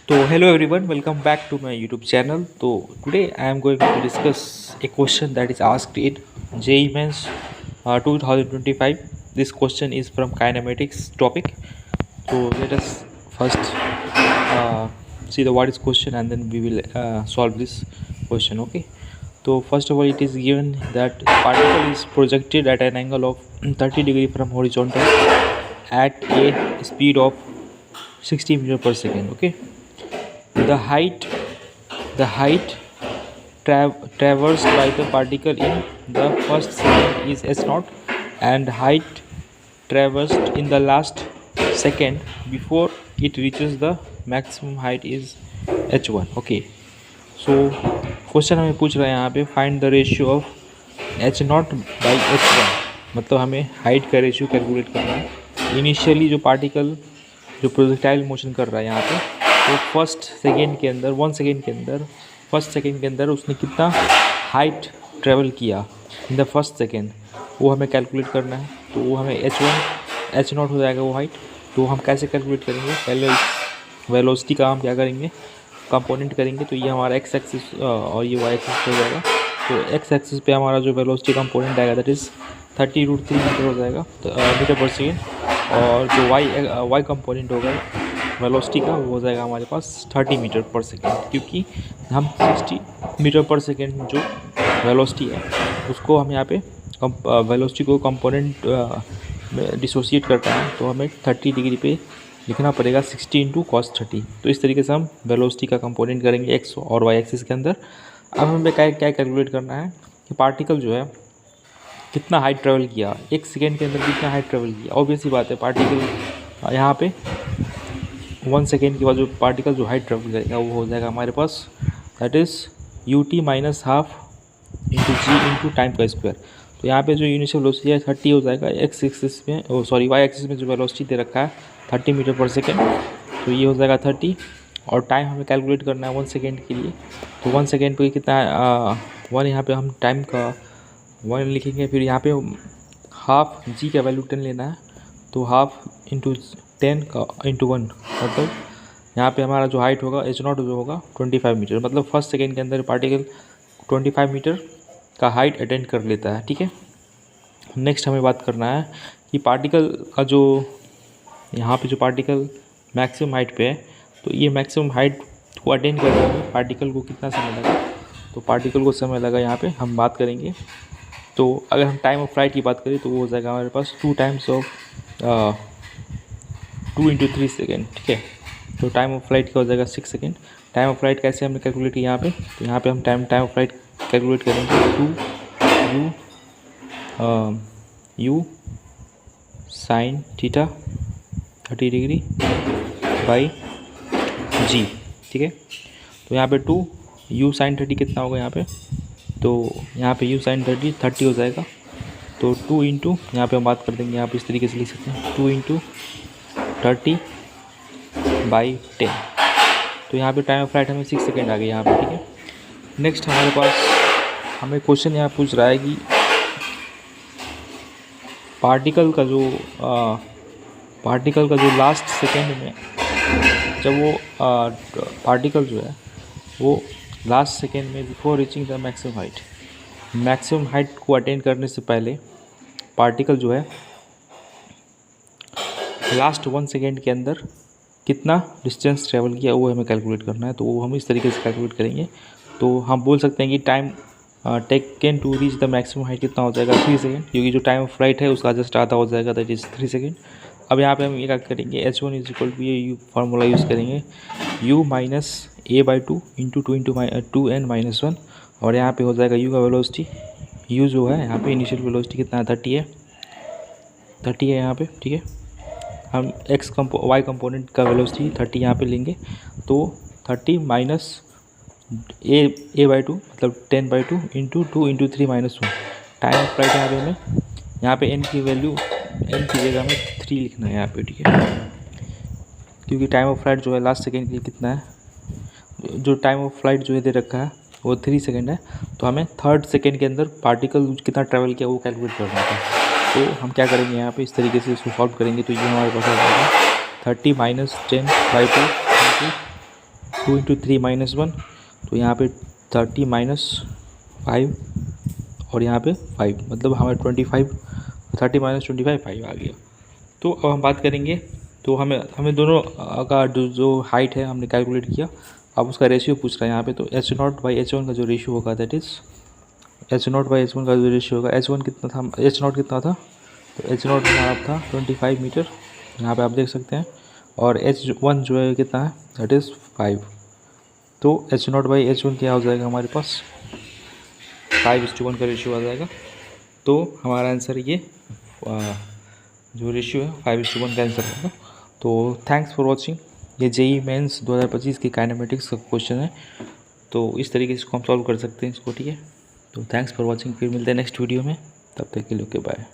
So hello everyone, welcome back to my YouTube channel. So today I am going to discuss a question that is asked in JEE Mains 2025. This question is from kinematics topic. So let us first see the what is question and then we will solve this question. Okay. So first of all, it is given that particle is projected at an angle of 30 degree from horizontal at a speed of 60 meter per second. Okay. The height traversed by the particle in the first second is h0, and height traversed in the last second before it reaches the maximum height is h1. Okay, so question हमें पूछ रहा है यहाँ पे find the ratio of h0 by h1, मतलब हमें height का ratio calculate करना है। इनिशियली जो पार्टिकल जो प्रोजेक्टाइल मोशन कर रहा है यहाँ पे, तो फर्स्ट सेकेंड के अंदर फर्स्ट सेकेंड के अंदर उसने कितना हाइट ट्रेवल किया इन द फर्स्ट सेकेंड, वो हमें कैलकुलेट करना है। तो वो हमें h0 हो जाएगा वो हाइट। तो हम कैसे कैलकुलेट करेंगे, पहले इस वेलोसिटी का हम क्या करेंगे, कंपोनेंट करेंगे। तो ये हमारा एक्स एक्सिस और ये वाई एक्सिस हो जाएगा। तो एक्स एक्सिस पे हमारा जो वेलोसिटी कंपोनेंट आएगा दैट इज़ 30√3 मीटर हो जाएगा मीटर पर सेकेंड, और जो वाई कंपोनेंट होगा वेलोसिटी का वो हो जाएगा हमारे पास 30 मीटर पर सेकेंड, क्योंकि हम 60 मीटर पर सेकेंड जो वेलोसिटी है उसको हम यहाँ पे वेलोसिटी को कंपोनेंट में डिसोसिएट करता है, तो हमें 30 डिग्री पे लिखना पड़ेगा 60 इंटू कॉस 30। तो इस तरीके से हम वेलोसिटी का कंपोनेंट करेंगे एक्स और वाई एक्सिस के अंदर। अब हमें क्या कैलकुलेट करना है कि पार्टिकल जो है कितना हाइट ट्रेवल किया, एक सेकेंड के अंदर कितना हाइट ट्रेवल किया। ऑब्वियस ही बात है, पार्टिकल यहाँ पे 1 सेकेंड के बाद जो पार्टिकल जो हाइट ट्रेवल करेगा वो हो जाएगा हमारे पास that is ut minus half into g into time का स्क्वायर। तो यहाँ पे जो इनिशियल वेलोसिटी है 30 हो जाएगा, एक्स एक्सिस में वाई एक्सिस में जो वेलोसिटी दे रखा है 30 मीटर पर सेकेंड, तो ये हो जाएगा 30। और टाइम हमें कैलकुलेट करना है 1 सेकेंड के लिए। तो 1 सेकेंड पे कितना है 1, यहाँ पे हम टाइम का 1 लिखेंगे। फिर यहाँ पे हाफ जी का वैल्यू 10 लेना है, तो हाफ इंटू 10 का इंटू 1, मतलब यहाँ पे हमारा जो हाइट होगा h0 जो होगा 25 मीटर, मतलब फर्स्ट सेकेंड के अंदर पार्टिकल 25 मीटर का हाइट अटेंड कर लेता है। ठीक है, नेक्स्ट हमें बात करना है कि पार्टिकल का जो यहाँ पे जो पार्टिकल मैक्सिमम हाइट पे है, तो ये मैक्सिमम हाइट को अटेंड करने में पार्टिकल को कितना समय लगा। तो पार्टिकल को समय लगा यहाँ पे हम बात करेंगे। तो अगर हम टाइम ऑफ फ्लाइट की बात करें तो वो हो जाएगा हमारे पास 2 टाइम्स ऑफ 2 इंटू 3 सेकेंड। ठीक है, तो टाइम ऑफ फ्लाइट का हो जाएगा 6 सेकेंड। टाइम ऑफ फ्लाइट कैसे हमने कैलकुलेट किया यहाँ पे, तो यहाँ पे हम टाइम ऑफ फ्लाइट कैलकुलेट करेंगे 2 u sine theta 30 degree by g. ठीक है, तो यहाँ पे 2 यू साइन 30 कितना होगा यहाँ पे, तो यहाँ पे यू साइन 30 हो जाएगा। तो 2 इंटू यहाँ पर हम बात कर देंगे, यहाँ पे इस तरीके से लिख सकते हैं 2 इंटू 30 बाई 10। तो यहाँ पे टाइम ऑफ फ्लाइट हमें 6 सेकेंड आ गई यहाँ पे। ठीक है, नेक्स्ट हमारे पास हमें क्वेश्चन यहाँ पूछ रहा है कि पार्टिकल का जो लास्ट सेकेंड में जब वो पार्टिकल जो है वो लास्ट सेकेंड में before reaching the maximum height को अटेंड करने से पहले पार्टिकल जो है लास्ट 1 सेकेंड के अंदर कितना डिस्टेंस ट्रेवल किया वो हमें कैलकुलेट करना है। तो वो हम इस तरीके से कैलकुलेट करेंगे। तो हम बोल सकते हैं कि time taken to reach the maximum height कितना हो जाएगा 3 सेकेंड, क्योंकि जो टाइम ऑफ फ्लाइट है उसका जस्ट आधा हो जाएगा दैट इज़ 3 सेकेंड। अब यहाँ पे हम ये क्या करेंगे, h1 इज इक्वल टू ये फार्मूला यूज़ करेंगे u minus a/2 into 2n-1, और यहाँ पे हो जाएगा u का वेलोसिटी। u जो है यहाँ पे इनिशियल वेलोसिटी कितना है 30 है यहाँ पे। ठीक है, हम वाई कंपोनेंट का वेलोसिटी 30 यहाँ पे लेंगे। तो 30 माइनस a/2 मतलब 10/2 into 2 into 3 minus 1। Time of flight यहाँ पे हमें यहाँ पे n की वैल्यू n की जगह में 3 लिखना है यहाँ पे। ठीक है, क्योंकि टाइम ऑफ फ्लाइट जो है लास्ट सेकेंड के लिए कितना है, जो टाइम ऑफ फ्लाइट जो है दे रखा है वो 3 सेकेंड है। तो हमें थर्ड सेकेंड के अंदर पार्टिकल कितना ट्रैवल किया वो कैलकुलेट करना था। तो हम क्या करेंगे यहाँ पे इस तरीके से इसको सॉल्व करेंगे। तो ये हमारे पास आ जाएगा 30 माइनस 10/2 इंटू 2 इंटू 3 -1, तो यहाँ पे 30 -5 और यहाँ पे 5, मतलब हमें 25, 30 - 25 5 आ गया। तो अब हम बात करेंगे, तो हमें दोनों का जो हाइट है हमने कैलकुलेट किया। अब उसका रेशियो पूछ रहा है यहाँ पे, तो H0/H1 का जो रेशियो होगा दैट इज़ H0/H1 का जो रेशियो होगा, H0 कितना था, तो H0 हमारा था 25 मीटर, यहाँ पे आप देख सकते हैं, और H1 जो है कितना है, दैट इज़ 5। तो H0/H1 क्या हो जाएगा हमारे पास, 5:1 का रेशियो आ जाएगा। तो हमारा आंसर ये जो रेशियो है 5:1 का आंसर होगा। तो थैंक्स फॉर वॉचिंग। ये जेईई मेंस 2025 की काइनेमेटिक्स का क्वेश्चन है, तो इस तरीके से इसको हम सॉल्व कर सकते हैं इसको, ठीक है। तो थैंक्स फॉर वॉचिंग, फिर मिलते हैं नेक्स्ट वीडियो में, तब तक के लिए ओके बाय।